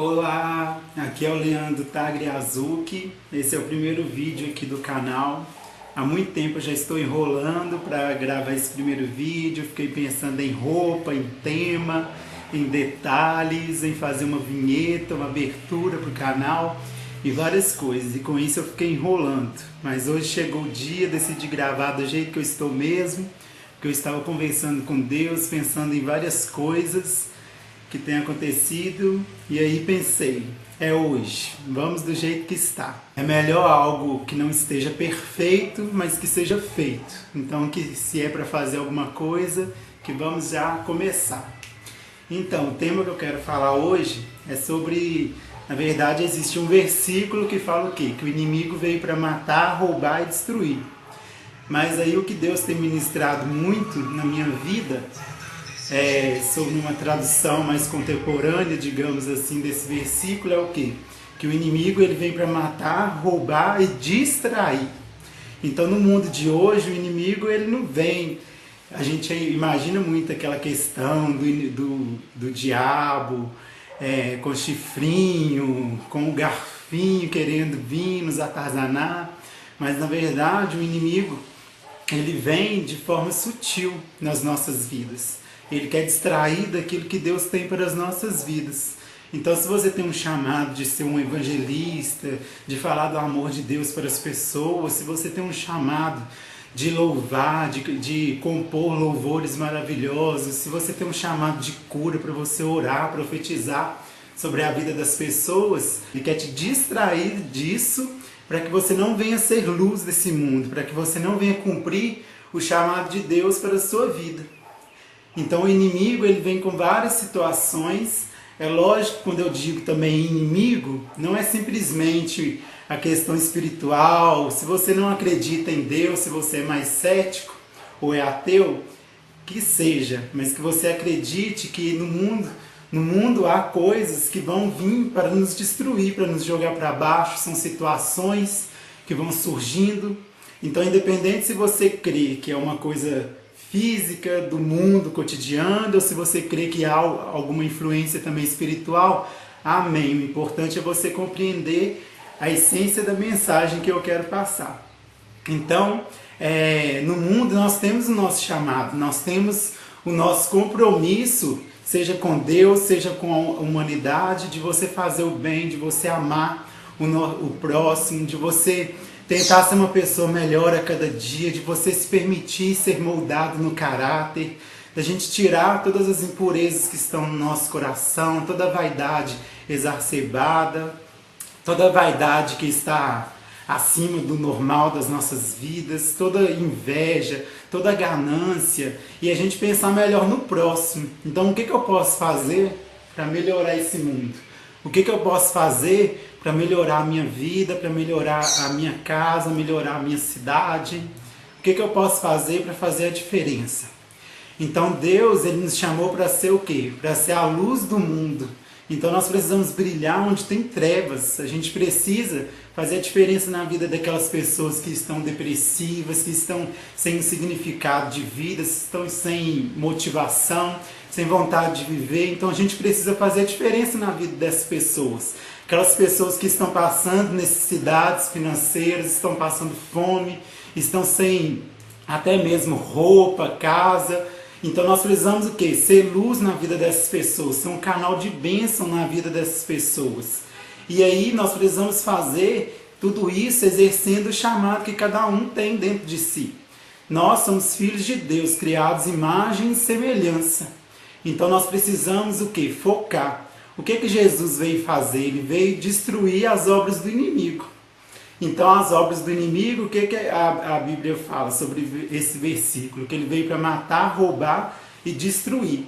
Olá, aqui é o Leandro Tagliazucchi. Esse é o primeiro vídeo aqui do canal. Há muito tempo eu já estou enrolando para gravar esse primeiro vídeo. Fiquei pensando em roupa, em tema, em detalhes, em fazer uma vinheta, uma abertura para o canal e várias coisas. E com isso eu fiquei enrolando. Mas hoje chegou o dia, decidi gravar do jeito que eu estou mesmo, porque eu estava conversando com Deus, pensando em várias coisas que tem acontecido, e aí pensei, é hoje, vamos do jeito que está. É melhor algo que não esteja perfeito, mas que seja feito. Então, que se é para fazer alguma coisa, que vamos já começar. Então, o tema que eu quero falar hoje é sobre, na verdade, existe um versículo que fala o quê? Que o inimigo veio para matar, roubar e destruir. Mas aí o que Deus tem ministrado muito na minha vida sobre uma tradução mais contemporânea, digamos assim, desse versículo é o quê? Que o inimigo ele vem para matar, roubar e distrair. Então no mundo de hoje o inimigo ele não vem, a gente imagina muito aquela questão do diabo com chifrinho, com o garfinho querendo vir nos atazanar, mas na verdade o inimigo ele vem de forma sutil nas nossas vidas. Ele quer distrair daquilo que Deus tem para as nossas vidas. Então, se você tem um chamado de ser um evangelista, de falar do amor de Deus para as pessoas, se você tem um chamado de louvar, de compor louvores maravilhosos, se você tem um chamado de cura para você orar, profetizar sobre a vida das pessoas, Ele quer te distrair disso para que você não venha ser luz desse mundo, para que você não venha cumprir o chamado de Deus para a sua vida. Então o inimigo ele vem com várias situações. É lógico que quando eu digo também inimigo, não é simplesmente a questão espiritual. Se você não acredita em Deus, se você é mais cético ou é ateu, que seja, mas que você acredite que no mundo há coisas que vão vir para nos destruir, para nos jogar para baixo. São situações que vão surgindo. Então, independente se você crê que é uma coisa física, do mundo cotidiano, ou se você crê que há alguma influência também espiritual, amém. O importante é você compreender a essência da mensagem que eu quero passar. Então, no mundo nós temos o nosso chamado, nós temos o nosso compromisso, seja com Deus, seja com a humanidade, de você fazer o bem, de você amar o próximo, de você tentar ser uma pessoa melhor a cada dia, de você se permitir ser moldado no caráter, da gente tirar todas as impurezas que estão no nosso coração, toda a vaidade exacerbada, toda a vaidade que está acima do normal das nossas vidas, toda inveja, toda ganância, e a gente pensar melhor no próximo. Então o que eu posso fazer para melhorar esse mundo? O que eu posso fazer para melhorar a minha vida, para melhorar a minha casa, melhorar a minha cidade? O que eu posso fazer para fazer a diferença? Então Deus ele nos chamou para ser o quê? Para ser a luz do mundo. Então nós precisamos brilhar onde tem trevas. A gente precisa fazer a diferença na vida daquelas pessoas que estão depressivas, que estão sem um significado de vida, estão sem motivação, sem vontade de viver. Então a gente precisa fazer a diferença na vida dessas pessoas. Aquelas pessoas que estão passando necessidades financeiras, estão passando fome, estão sem até mesmo roupa, casa. Então nós precisamos o quê? Ser luz na vida dessas pessoas, ser um canal de bênção na vida dessas pessoas. E aí nós precisamos fazer tudo isso exercendo o chamado que cada um tem dentro de si. Nós somos filhos de Deus, criados em imagem e semelhança. Então nós precisamos o quê? Focar. O que Jesus veio fazer? Ele veio destruir as obras do inimigo. Então as obras do inimigo, o que a Bíblia fala sobre esse versículo? Que ele veio para matar, roubar e destruir.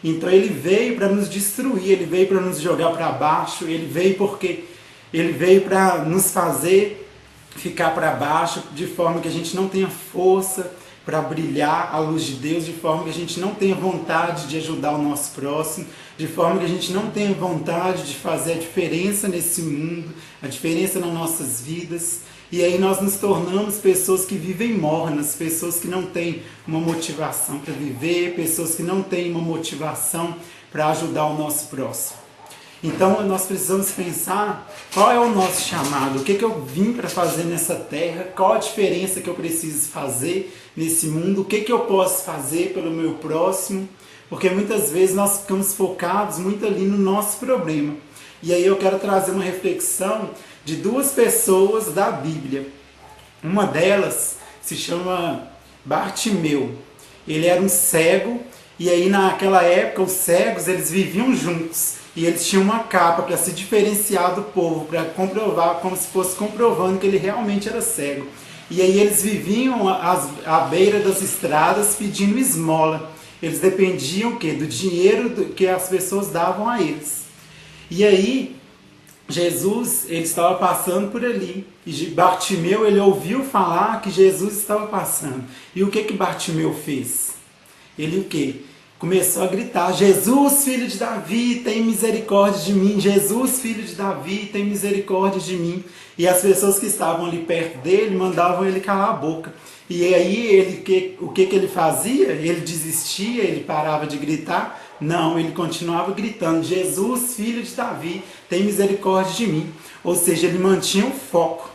Então ele veio para nos destruir, ele veio para nos jogar para baixo, ele veio para nos fazer ficar para baixo, de forma que a gente não tenha força para brilhar a luz de Deus, de forma que a gente não tenha vontade de ajudar o nosso próximo, de forma que a gente não tenha vontade de fazer a diferença nesse mundo, a diferença nas nossas vidas. E aí nós nos tornamos pessoas que vivem mornas, pessoas que não têm uma motivação para viver, pessoas que não têm uma motivação para ajudar o nosso próximo. Então nós precisamos pensar qual é o nosso chamado, o que eu vim para fazer nessa terra, qual a diferença que eu preciso fazer nesse mundo, o que eu posso fazer pelo meu próximo, porque muitas vezes nós ficamos focados muito ali no nosso problema. E aí eu quero trazer uma reflexão de duas pessoas da Bíblia. Uma delas se chama Bartimeu. Ele era um cego, e aí naquela época os cegos eles viviam juntos. E eles tinham uma capa para se diferenciar do povo, para comprovar, como se fosse comprovando que ele realmente era cego. E aí eles viviam à beira das estradas pedindo esmola. Eles dependiam o quê? Do dinheiro que as pessoas davam a eles. E aí Jesus ele estava passando por ali. E Bartimeu ele ouviu falar que Jesus estava passando. E o que Bartimeu fez? Ele o quê? Começou a gritar: Jesus, filho de Davi, tem misericórdia de mim. Jesus, filho de Davi, tem misericórdia de mim. E as pessoas que estavam ali perto dele mandavam ele calar a boca. E aí o que ele fazia? Ele desistia, ele parava de gritar? Não, ele continuava gritando: Jesus, filho de Davi, tem misericórdia de mim. Ou seja, ele mantinha o foco.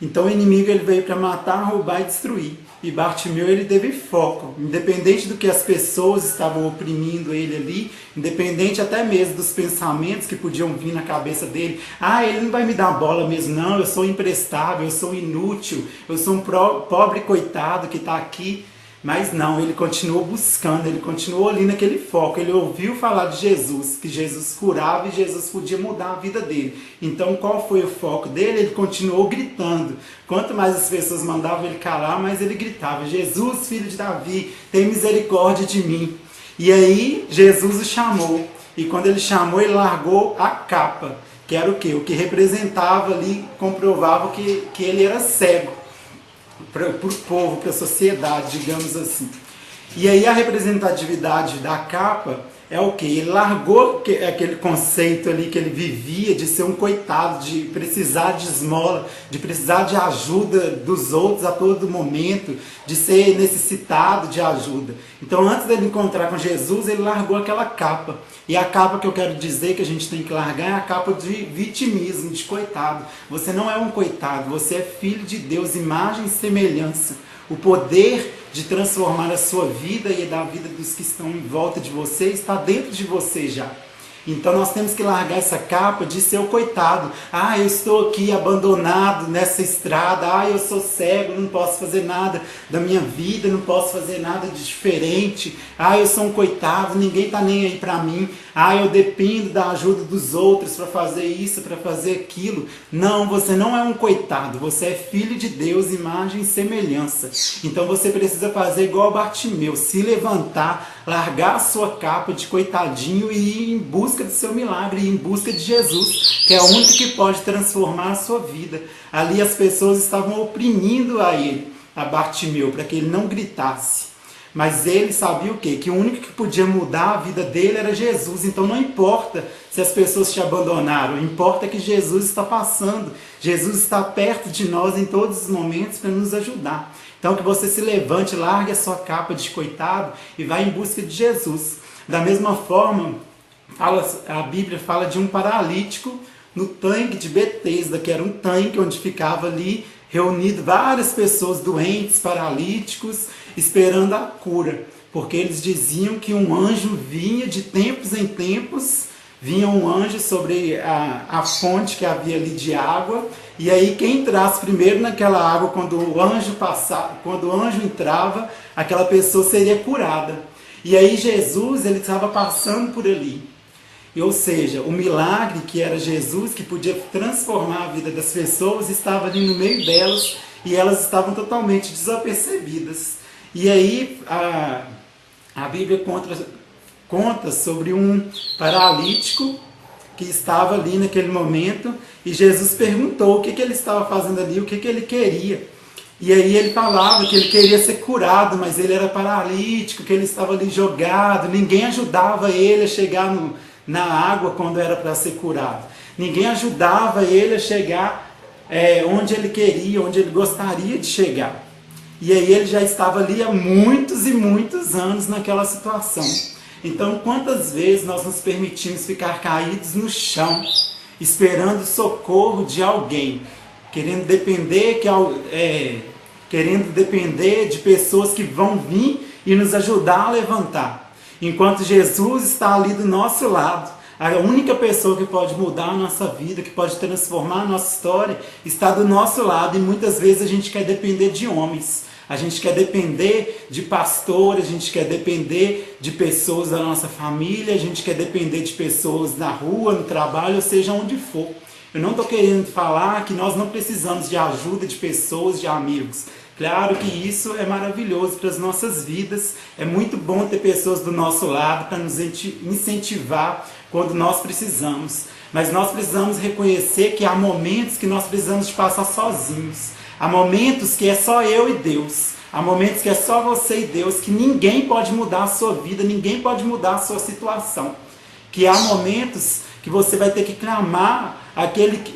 Então o inimigo ele veio para matar, roubar e destruir. E Bartimeu ele teve foco, independente do que as pessoas estavam oprimindo ele ali, independente até mesmo dos pensamentos que podiam vir na cabeça dele. Ah, ele não vai me dar bola mesmo, não, eu sou imprestável, eu sou inútil, eu sou um pobre coitado que está aqui. Mas não, ele continuou buscando, ele continuou ali naquele foco. Ele ouviu falar de Jesus, que Jesus curava e Jesus podia mudar a vida dele. Então qual foi o foco dele? Ele continuou gritando. Quanto mais as pessoas mandavam ele calar, mais ele gritava: Jesus, filho de Davi, tem misericórdia de mim. E aí Jesus o chamou. E quando ele chamou, ele largou a capa, que era o quê? O que representava ali, comprovava que ele era cego. Para o povo, para a sociedade, digamos assim. E aí a representatividade da capa é o quê? Ele largou aquele conceito ali que ele vivia de ser um coitado, de precisar de esmola, de precisar de ajuda dos outros a todo momento, de ser necessitado de ajuda. Então antes dele encontrar com Jesus, ele largou aquela capa. E a capa que eu quero dizer que a gente tem que largar é a capa de vitimismo, de coitado. Você não é um coitado, você é filho de Deus, imagem e semelhança. O poder de transformar a sua vida e da vida dos que estão em volta de você está dentro de você já. Então nós temos que largar essa capa de ser o coitado. Ah, eu estou aqui abandonado nessa estrada. Ah, eu sou cego, não posso fazer nada da minha vida, não posso fazer nada de diferente. Ah, eu sou um coitado, ninguém está nem aí para mim. Ah, eu dependo da ajuda dos outros para fazer isso, para fazer aquilo. Não, você não é um coitado, você é filho de Deus, imagem e semelhança. Então você precisa fazer igual Bartimeu, se levantar, largar a sua capa de coitadinho e ir em busca do seu milagre, ir em busca de Jesus, que é o único que pode transformar a sua vida. Ali as pessoas estavam oprimindo a Bartimeu, para que ele não gritasse. Mas ele sabia o quê? Que o único que podia mudar a vida dele era Jesus. Então não importa se as pessoas te abandonaram, importa que Jesus está passando. Jesus está perto de nós em todos os momentos para nos ajudar. Então que você se levante, largue a sua capa de coitado e vá em busca de Jesus. Da mesma forma, a Bíblia fala de um paralítico no tanque de Betesda, que era um tanque onde ficava ali reunido várias pessoas doentes, paralíticos, esperando a cura, porque eles diziam que um anjo vinha de tempos em tempos, vinha um anjo sobre a fonte que havia ali de água, e aí quem entrasse primeiro naquela água, quando o anjo entrava, aquela pessoa seria curada. E aí Jesus, ele estava passando por ali. Ou seja, o milagre que era Jesus, que podia transformar a vida das pessoas, estava ali no meio delas e elas estavam totalmente desapercebidas. E aí a Bíblia conta sobre um paralítico que estava ali naquele momento e Jesus perguntou o que ele estava fazendo ali, o que ele queria. E aí ele falava que ele queria ser curado, mas ele era paralítico, que ele estava ali jogado, ninguém ajudava ele a chegar na água quando era para ser curado. Ninguém ajudava ele a chegar onde ele queria, onde ele gostaria de chegar. E aí ele já estava ali há muitos e muitos anos naquela situação. Então, quantas vezes nós nos permitimos ficar caídos no chão, esperando socorro de alguém, querendo depender, querendo depender de pessoas que vão vir e nos ajudar a levantar. Enquanto Jesus está ali do nosso lado, a única pessoa que pode mudar a nossa vida, que pode transformar a nossa história, está do nosso lado. E muitas vezes a gente quer depender de homens, a gente quer depender de pastores, a gente quer depender de pessoas da nossa família, a gente quer depender de pessoas na rua, no trabalho, ou seja, onde for. Eu não estou querendo falar que nós não precisamos de ajuda de pessoas, de amigos. Claro que isso é maravilhoso para as nossas vidas, é muito bom ter pessoas do nosso lado para nos incentivar quando nós precisamos. Mas nós precisamos reconhecer que há momentos que nós precisamos de passar sozinhos. Há momentos que é só eu e Deus. Há momentos que é só você e Deus, que ninguém pode mudar a sua vida, ninguém pode mudar a sua situação. Que há momentos que você vai ter que clamar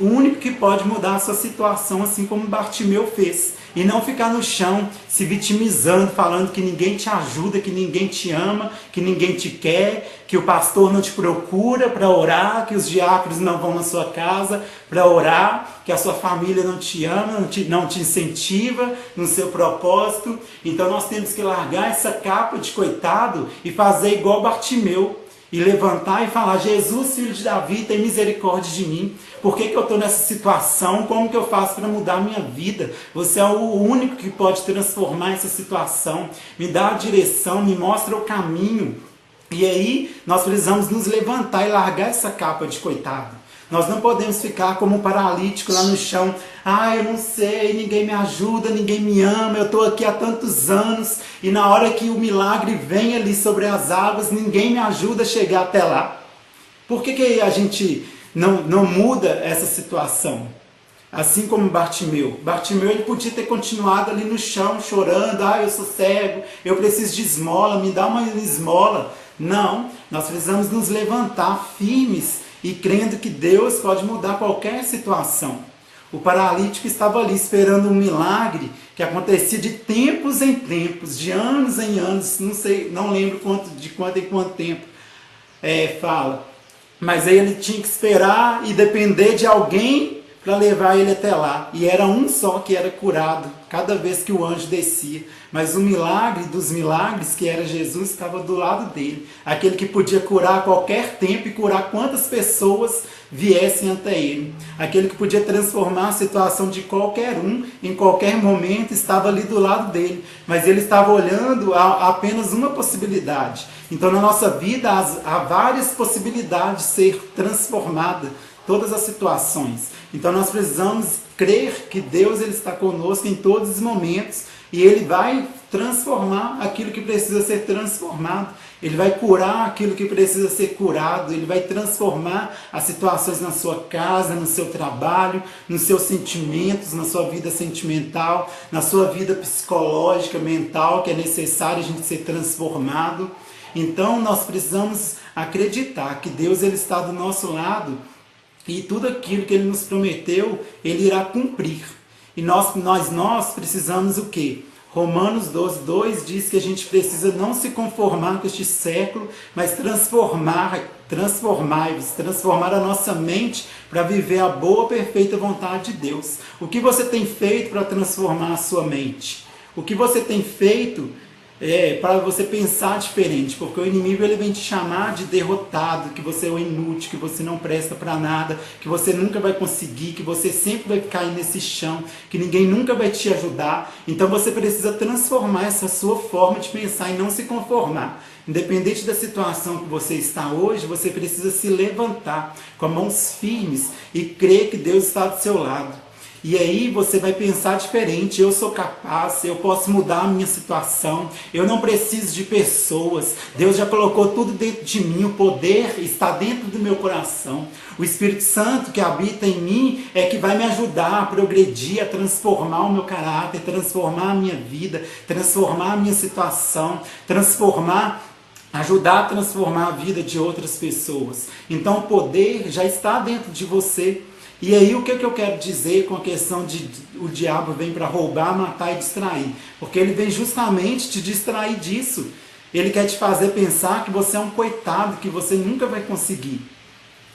o único que pode mudar a sua situação, assim como Bartimeu fez. E não ficar no chão se vitimizando, falando que ninguém te ajuda, que ninguém te ama, que ninguém te quer, que o pastor não te procura para orar, que os diáconos não vão na sua casa para orar, que a sua família não te ama, não te incentiva no seu propósito. Então nós temos que largar essa capa de coitado e fazer igual Bartimeu. E levantar e falar: Jesus, filho de Davi, tem misericórdia de mim. Por que eu estou nessa situação? Como que eu faço para mudar a minha vida? Você é o único que pode transformar essa situação. Me dá a direção, me mostra o caminho. E aí nós precisamos nos levantar e largar essa capa de coitado. Nós não podemos ficar como um paralítico lá no chão. Eu não sei, ninguém me ajuda, ninguém me ama, eu estou aqui há tantos anos. E na hora que o milagre vem ali sobre as águas, ninguém me ajuda a chegar até lá. Por que a gente não muda essa situação? Assim como Bartimeu. Bartimeu, ele podia ter continuado ali no chão chorando. Eu sou cego, eu preciso de esmola, me dá uma esmola. Não, nós precisamos nos levantar firmes e crendo que Deus pode mudar qualquer situação. O paralítico estava ali esperando um milagre que acontecia de tempos em tempos, de anos em anos, não lembro de quanto em quanto tempo fala. Mas aí ele tinha que esperar e depender de alguém para levar ele até lá. E era um só que era curado cada vez que o anjo descia. Mas o milagre dos milagres, que era Jesus, estava do lado dele. Aquele que podia curar a qualquer tempo e curar quantas pessoas viessem até ele. Aquele que podia transformar a situação de qualquer um, em qualquer momento, estava ali do lado dele. Mas ele estava olhando a apenas uma possibilidade. Então na nossa vida há várias possibilidades de ser transformada, todas as situações. Então nós precisamos crer que Deus ele está conosco em todos os momentos e Ele vai transformar aquilo que precisa ser transformado. Ele vai curar aquilo que precisa ser curado. Ele vai transformar as situações na sua casa, no seu trabalho, nos seus sentimentos, na sua vida sentimental, na sua vida psicológica, mental, que é necessário a gente ser transformado. Então nós precisamos acreditar que Deus ele está do nosso lado e tudo aquilo que Ele nos prometeu, Ele irá cumprir. E nós precisamos o quê? Romanos 12:2 diz que a gente precisa não se conformar com este século, mas transformar a nossa mente para viver a boa, perfeita vontade de Deus. O que você tem feito para transformar a sua mente? O que você tem feito para você pensar diferente, porque o inimigo ele vem te chamar de derrotado, que você é um inútil, que você não presta para nada, que você nunca vai conseguir, que você sempre vai cair nesse chão, que ninguém nunca vai te ajudar. Então você precisa transformar essa sua forma de pensar e não se conformar. Independente da situação que você está hoje, você precisa se levantar com as mãos firmes e crer que Deus está do seu lado. E aí você vai pensar diferente. Eu sou capaz, eu posso mudar a minha situação, eu não preciso de pessoas. Deus já colocou tudo dentro de mim, o poder está dentro do meu coração. O Espírito Santo que habita em mim é que vai me ajudar a progredir, a transformar o meu caráter, transformar a minha vida, transformar a minha situação, ajudar a transformar a vida de outras pessoas. Então o poder já está dentro de você. E aí o que eu quero dizer com a questão de o diabo vem para roubar, matar e distrair? Porque ele vem justamente te distrair disso. Ele quer te fazer pensar que você é um coitado, que você nunca vai conseguir.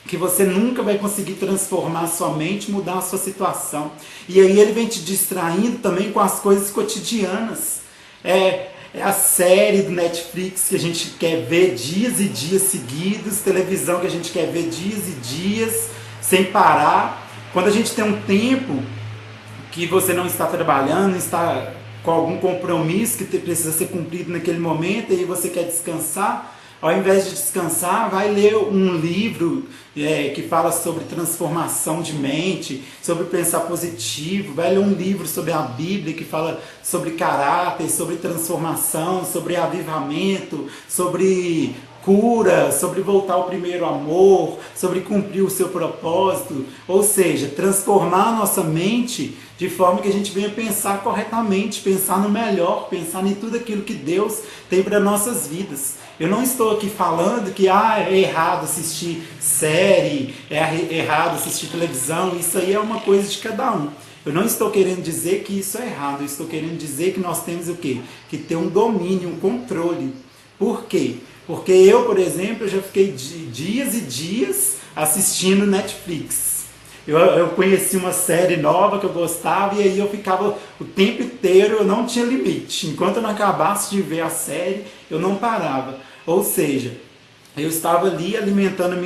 Que você nunca vai conseguir transformar a sua mente, mudar a sua situação. E aí ele vem te distraindo também com as coisas cotidianas. É a série do Netflix que a gente quer ver dias e dias seguidos, televisão que a gente quer ver dias e dias, sem parar. Quando a gente tem um tempo que você não está trabalhando, está com algum compromisso que precisa ser cumprido naquele momento, e você quer descansar, ao invés de descansar, vai ler um livro que fala sobre transformação de mente, sobre pensar positivo, vai ler um livro sobre a Bíblia que fala sobre caráter, sobre transformação, sobre avivamento, sobre cura, sobre voltar ao primeiro amor, sobre cumprir o seu propósito, ou seja, transformar a nossa mente de forma que a gente venha pensar corretamente, pensar no melhor, pensar em tudo aquilo que Deus tem para nossas vidas. Eu não estou aqui falando que é errado assistir série, é errado assistir televisão, isso aí é uma coisa de cada um. Eu não estou querendo dizer que isso é errado, eu estou querendo dizer que nós temos o quê? Que ter um domínio, um controle. Por quê? Porque eu, por exemplo, eu já fiquei dias e dias assistindo Netflix. Eu conheci uma série nova que eu gostava e aí eu ficava o tempo inteiro, eu não tinha limite. Enquanto eu não acabasse de ver a série, eu não parava. Ou seja, eu estava ali alimentando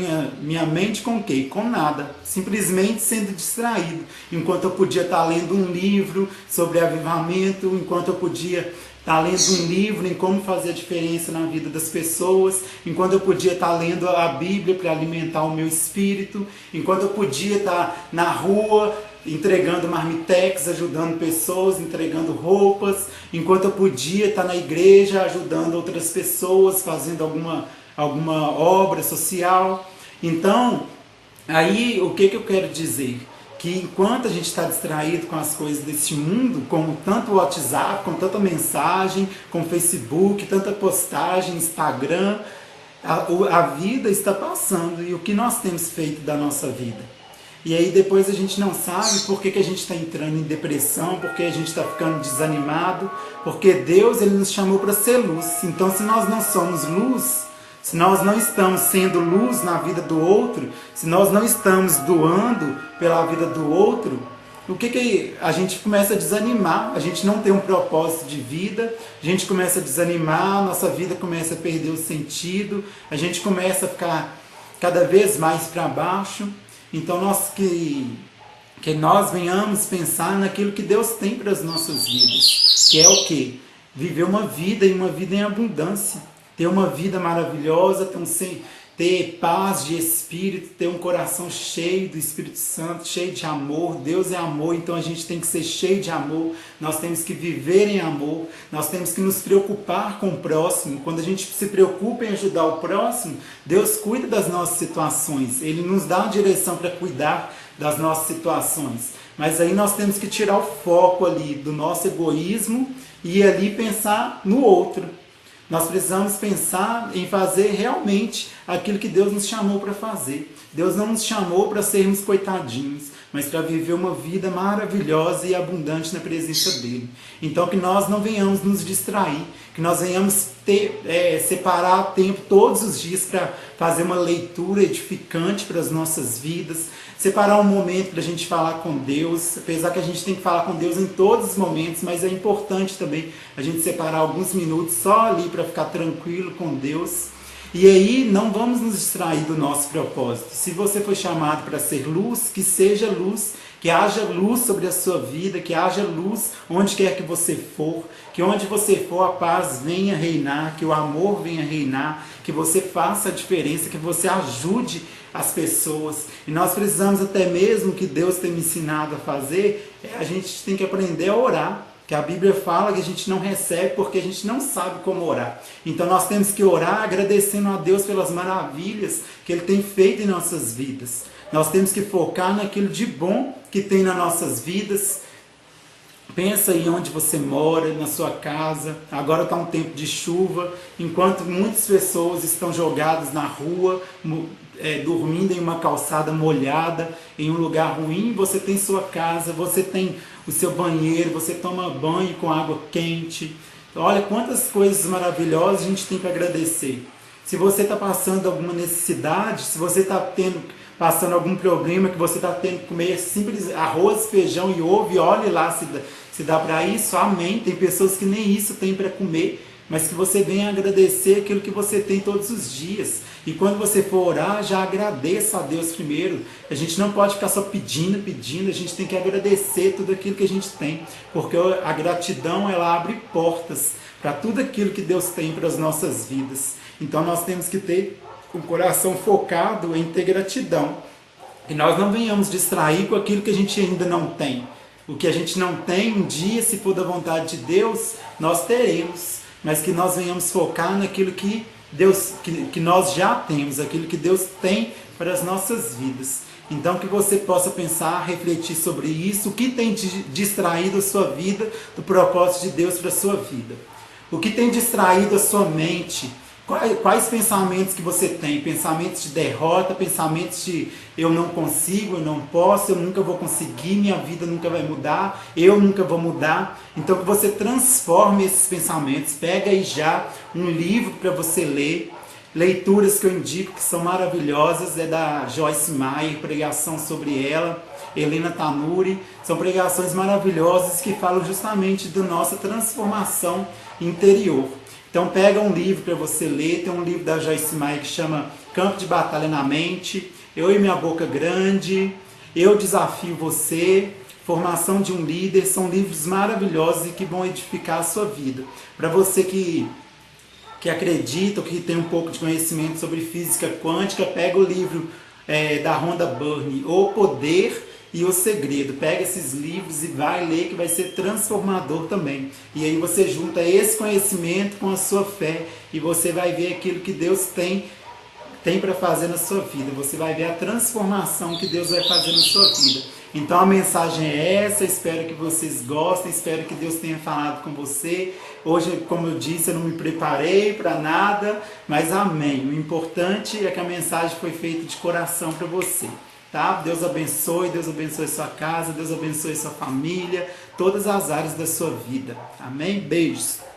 minha mente com o quê? Com nada. Simplesmente sendo distraído. Enquanto eu podia estar lendo um livro sobre avivamento, enquanto eu podia estar lendo um livro em como fazer a diferença na vida das pessoas, enquanto eu podia estar lendo a Bíblia para alimentar o meu espírito, enquanto eu podia estar na rua entregando marmitex, ajudando pessoas, entregando roupas, enquanto eu podia estar na igreja ajudando outras pessoas, fazendo alguma obra social. Então, aí o que eu quero dizer? Que enquanto a gente está distraído com as coisas desse mundo, com tanto WhatsApp, com tanta mensagem, com Facebook, tanta postagem, Instagram, a vida está passando. E o que nós temos feito da nossa vida? E aí depois a gente não sabe por que a gente está entrando em depressão, por que a gente está ficando desanimado, porque Deus ele nos chamou para ser luz. Então se nós não somos luz, se nós não estamos sendo luz na vida do outro, se nós não estamos doando pela vida do outro, o que a gente começa a desanimar? A gente não tem um propósito de vida, a gente começa a desanimar, a nossa vida começa a perder o sentido, a gente começa a ficar cada vez mais para baixo. Então que nós venhamos pensar naquilo que Deus tem para as nossas vidas, que é o quê? Viver uma vida e uma vida em abundância. Ter uma vida maravilhosa, ter paz de espírito, ter um coração cheio do Espírito Santo, cheio de amor. Deus é amor, então a gente tem que ser cheio de amor, nós temos que viver em amor, nós temos que nos preocupar com o próximo. Quando a gente se preocupa em ajudar o próximo, Deus cuida das nossas situações, Ele nos dá uma direção para cuidar das nossas situações. Mas aí nós temos que tirar o foco ali do nosso egoísmo e ir ali pensar no outro. Nós precisamos pensar em fazer realmente aquilo que Deus nos chamou para fazer. Deus não nos chamou para sermos coitadinhos, mas para viver uma vida maravilhosa e abundante na presença dEle. Então que nós não venhamos nos distrair, que nós venhamos separar tempo todos os dias para fazer uma leitura edificante para as nossas vidas, separar um momento para a gente falar com Deus, apesar que a gente tem que falar com Deus em todos os momentos, mas é importante também a gente separar alguns minutos só ali para ficar tranquilo com Deus. E aí não vamos nos distrair do nosso propósito. Se você foi chamado para ser luz, que seja luz, que haja luz sobre a sua vida, que haja luz onde quer que você for, que onde você for a paz venha reinar, que o amor venha reinar, que você faça a diferença, que você ajude as pessoas. E nós precisamos até mesmo, que Deus tem me ensinado a fazer, a gente tem que aprender a orar. Que a Bíblia fala que a gente não recebe porque a gente não sabe como orar. Então nós temos que orar agradecendo a Deus pelas maravilhas que Ele tem feito em nossas vidas. Nós temos que focar naquilo de bom que tem nas nossas vidas. Pensa aí onde você mora, na sua casa. Agora está um tempo de chuva, enquanto muitas pessoas estão jogadas na rua, dormindo em uma calçada molhada, em um lugar ruim. Você tem sua casa, você tem o seu banheiro, você toma banho com água quente, Olha quantas coisas maravilhosas a gente tem para agradecer. Se você está passando alguma necessidade, se você está passando algum problema, que você está tendo que comer simples arroz, feijão e ovo, e olhe lá se dá para isso, amém. Tem pessoas que nem isso tem para comer, mas que você venha agradecer aquilo que você tem todos os dias. E quando você for orar, já agradeça a Deus primeiro. A gente não pode ficar só pedindo, a gente tem que agradecer tudo aquilo que a gente tem, porque a gratidão, ela abre portas para tudo aquilo que Deus tem para as nossas vidas. Então nós temos que ter um coração focado em ter gratidão. E nós não venhamos distrair com aquilo que a gente ainda não tem. O que a gente não tem, um dia, se for da vontade de Deus, nós teremos. Mas que nós venhamos focar naquilo que Deus, que nós já temos, aquilo que Deus tem para as nossas vidas. Então que você possa pensar, refletir sobre isso, o que tem distraído a sua vida do propósito de Deus para a sua vida. O que tem distraído a sua mente? Quais pensamentos que você tem? Pensamentos de derrota, pensamentos de eu não consigo, eu não posso, eu nunca vou conseguir, minha vida nunca vai mudar, eu nunca vou mudar. Então que você transforme esses pensamentos. Pega aí já um livro para você ler. Leituras que eu indico que são maravilhosas, é da Joyce Meyer, pregação sobre ela, Helena Tanuri. São pregações maravilhosas que falam justamente da nossa transformação interior. Então pega um livro para você ler, tem um livro da Joyce Meyer que chama Campo de Batalha na Mente, Eu e Minha Boca Grande, Eu Desafio Você, Formação de um Líder. São livros maravilhosos e que vão edificar a sua vida. Para você que acredita ou que tem um pouco de conhecimento sobre física quântica, pega o livro da Rhonda Byrne, O Poder e o Segredo. Pega esses livros e vai ler, que vai ser transformador também. E aí você junta esse conhecimento com a sua fé e você vai ver aquilo que Deus tem para fazer na sua vida. Você vai ver a transformação que Deus vai fazer na sua vida. Então a mensagem é essa, espero que vocês gostem, espero que Deus tenha falado com você. Hoje, como eu disse, eu não me preparei para nada, mas amém. O importante é que a mensagem foi feita de coração para você. Tá? Deus abençoe sua casa, Deus abençoe sua família, todas as áreas da sua vida. Amém? Beijos!